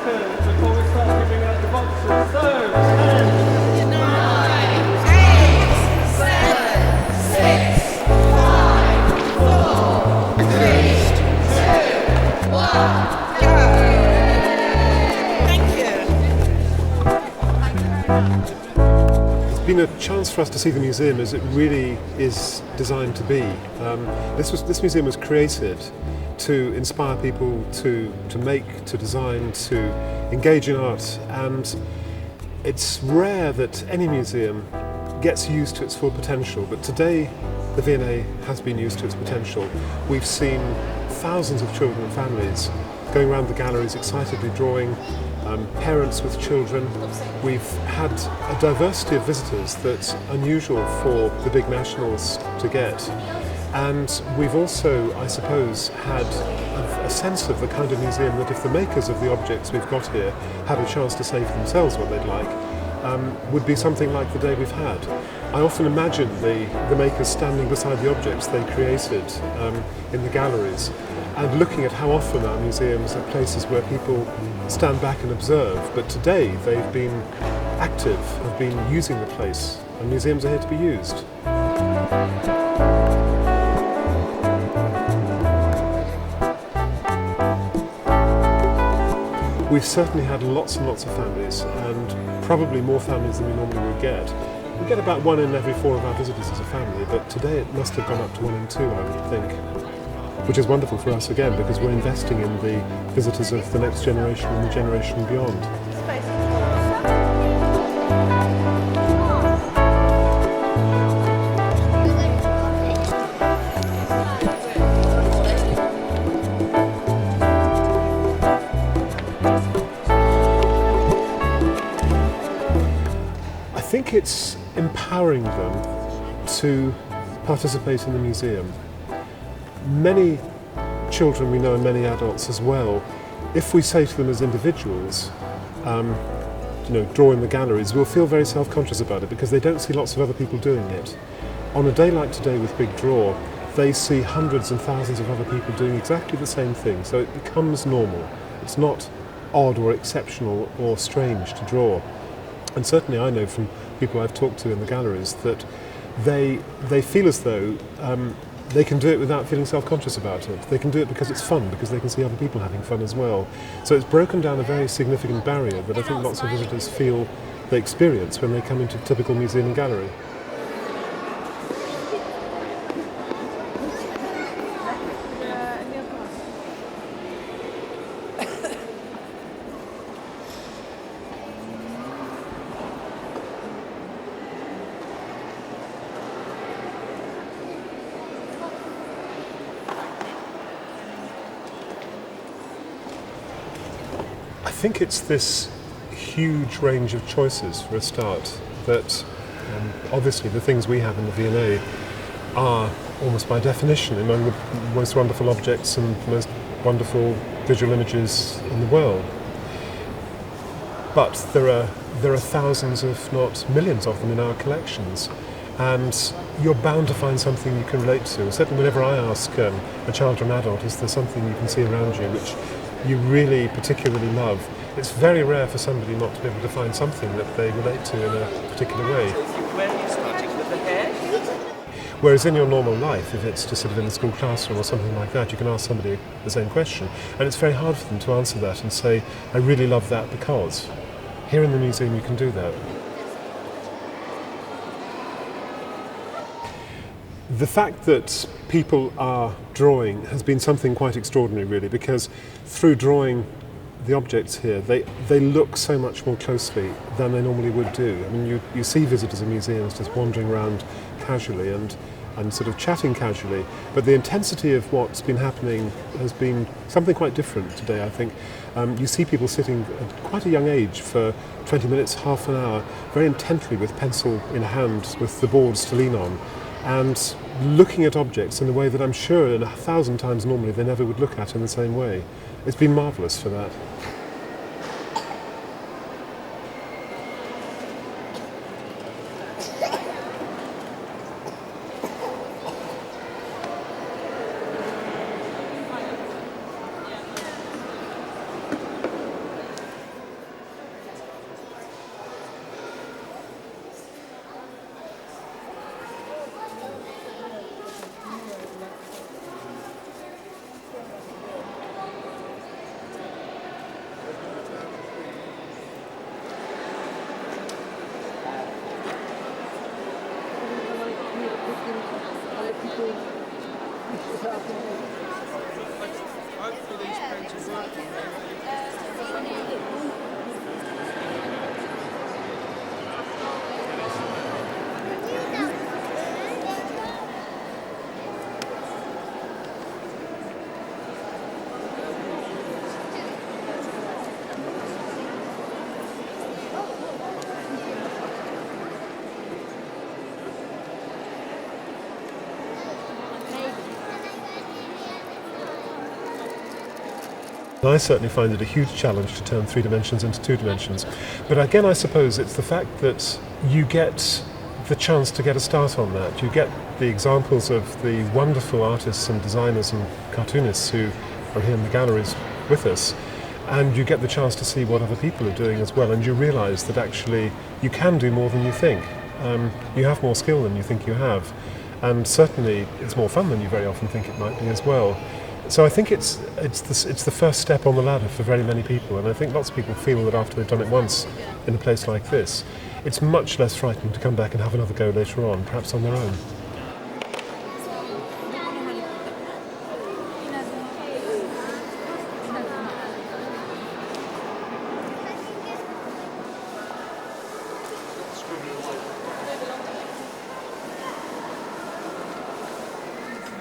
seconds before we start giving out the boxes. So, 10, 9, 8, 7, 6, 5, 4, 3, 2, 1, go! Thank you. It's been a chance for us to see the museum as it really is designed to be. This museum was created to inspire people to make, to design, to engage in art, and it's rare that any museum gets used to its full potential, but today the V&A has been used to its potential. We've seen thousands of children and families going around the galleries excitedly drawing, parents with children. We've had a diversity of visitors that's unusual for the big nationals to get. And we've also, I suppose, had a sense of the kind of museum that if the makers of the objects we've got here had a chance to say for themselves what they'd like, would be something like the day we've had. I often imagine the makers standing beside the objects they created in the galleries and looking at how often our museums are places where people stand back and observe, but today they've been active, have been using the place, and museums are here to be used. We've certainly had lots and lots of families, and probably more families than we normally would get. We get about 1 in every 4 of our visitors as a family, but today it must have gone up to 1 in 2, I would think. Which is wonderful for us again, because we're investing in the visitors of the next generation and the generation beyond. I think it's empowering them to participate in the museum. Many children we know and many adults as well, if we say to them as individuals, draw in the galleries, will feel very self-conscious about it because they don't see lots of other people doing it. On a day like today with Big Draw, they see hundreds and thousands of other people doing exactly the same thing, so it becomes normal. It's not odd or exceptional or strange to draw. And certainly I know from people I've talked to in the galleries that they feel as though they can do it without feeling self-conscious about it. They can do it because it's fun, because they can see other people having fun as well. So it's broken down a very significant barrier that I think lots of visitors feel they experience when they come into a typical museum and gallery. I think it's this huge range of choices for a start that obviously the things we have in the V&A are almost by definition among the most wonderful objects and most wonderful visual images in the world. But there are thousands, if not millions of them in our collections, and you're bound to find something you can relate to. Certainly whenever I ask a child or an adult, is there something you can see around you which you really particularly love, it's very rare for somebody not to be able to find something that they relate to in a particular way. where are you starting with the hair? Whereas in your normal life, if it's just sort of in the school classroom or something like that, you can ask somebody the same question, and it's very hard for them to answer that and say, I really love that because. Here in the museum you can do that. The fact that people are drawing has been something quite extraordinary, really, because through drawing the objects here, they look so much more closely than they normally would do. I mean, you see visitors in museums just wandering around casually and sort of chatting casually, but the intensity of what's been happening has been something quite different today, I think. You see people sitting at quite a young age for 20 minutes, half an hour, very intently with pencil in hand, with the boards to lean on, and looking at objects in a way that I'm sure 1,000 times normally they never would look at in the same way. It's been marvellous for that. Hopefully these pens will work. I certainly find it a huge challenge to turn 3 dimensions into 2 dimensions. But again, I suppose it's the fact that you get the chance to get a start on that. You get the examples of the wonderful artists and designers and cartoonists who are here in the galleries with us, and you get the chance to see what other people are doing as well, and you realise that actually you can do more than you think. You have more skill than you think you have, and certainly it's more fun than you very often think it might be as well. So I think it's the first step on the ladder for very many people, and I think lots of people feel that after they've done it once in a place like this, it's much less frightening to come back and have another go later on, perhaps on their own.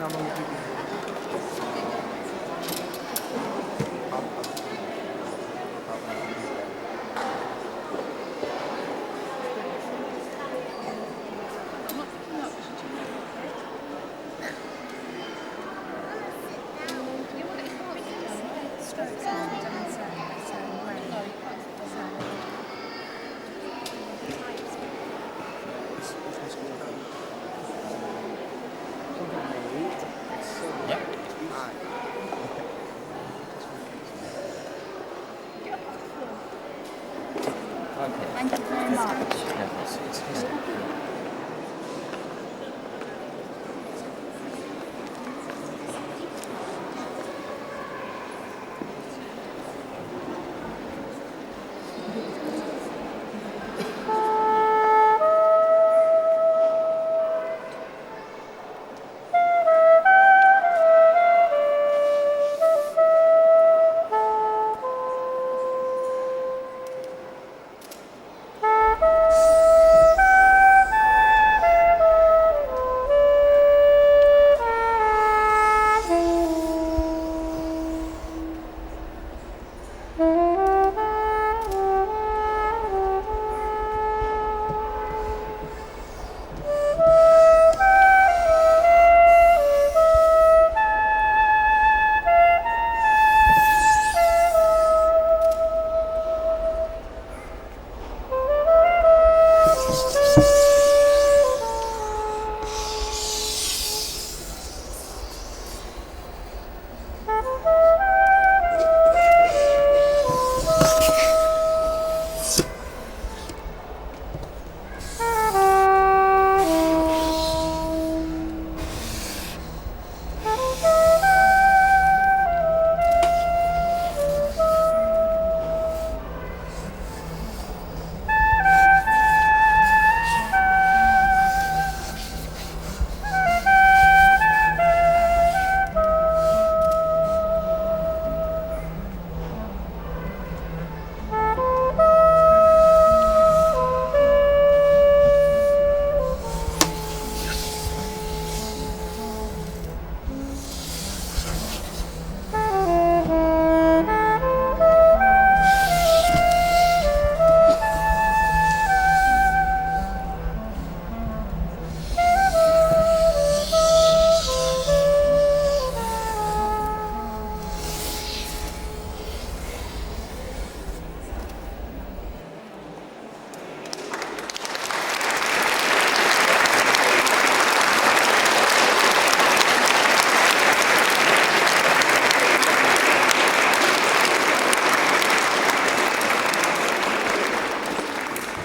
How long have you been here? Thank you very much.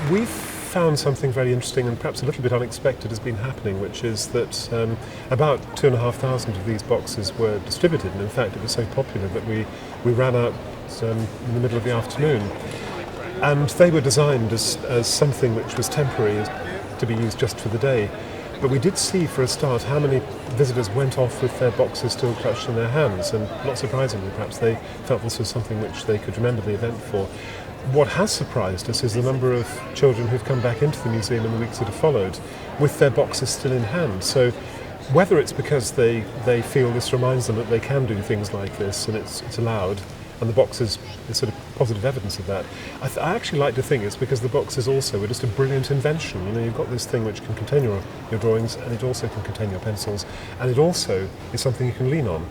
We've found something very interesting and perhaps a little bit unexpected has been happening, which is that about 2,500 of these boxes were distributed, and in fact it was so popular that we ran out in the middle of the afternoon. And they were designed as something which was temporary, to be used just for the day. But we did see for a start how many visitors went off with their boxes still clutched in their hands, and not surprisingly perhaps they felt this was something which they could remember the event for. What has surprised us is the number of children who've come back into the museum in the weeks that have followed with their boxes still in hand. So whether it's because they feel this reminds them that they can do things like this and it's allowed, and the box is sort of positive evidence of that. I actually like to think it's because the boxes also were just a brilliant invention. You know, you've got this thing which can contain your drawings, and it also can contain your pencils, and it also is something you can lean on.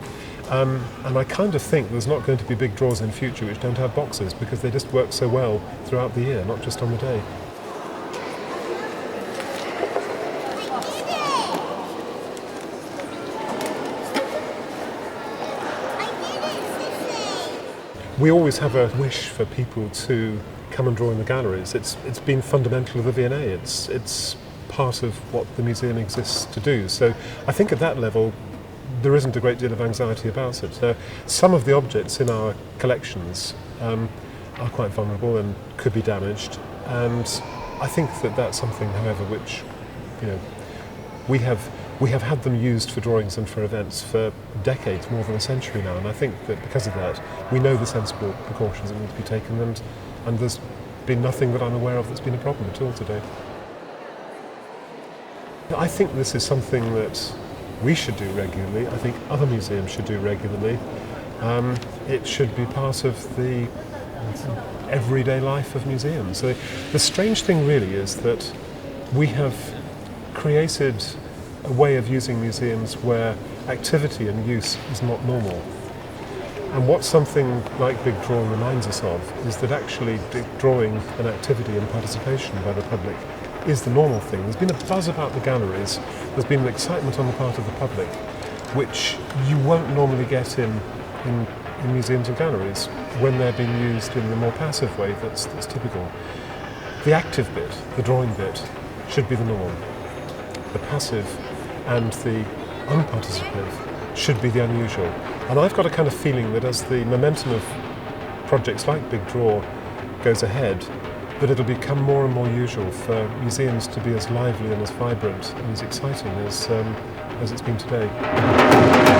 And I kind of think there's not going to be big draws in future which don't have boxes, because they just work so well throughout the year, not just on the day. We always have a wish for people to come and draw in the galleries. It's been fundamental of the V&A. It's part of what the museum exists to do. So I think at that level there isn't a great deal of anxiety about it. Some of the objects in our collections are quite vulnerable and could be damaged, and I think that that's something, however, which, you know, we have had them used for drawings and for events for decades, more than a century now, and I think that because of that we know the sensible precautions that need to be taken, and there's been nothing that I'm aware of that's been a problem at all today. I think this is something that we should do regularly. I think other museums should do regularly. It should be part of the everyday life of museums. The strange thing really is that we have created a way of using museums where activity and use is not normal. And what something like Big Draw reminds us of is that actually drawing and activity and participation by the public is the normal thing. There's been a buzz about the galleries, there's been an excitement on the part of the public, which you won't normally get in museums and galleries when they're being used in the more passive way that's typical. The active bit, the drawing bit, should be the norm. The passive and the unparticipative should be the unusual. And I've got a kind of feeling that as the momentum of projects like Big Draw goes ahead, that it'll become more and more usual for museums to be as lively and as vibrant and as exciting as it's been today.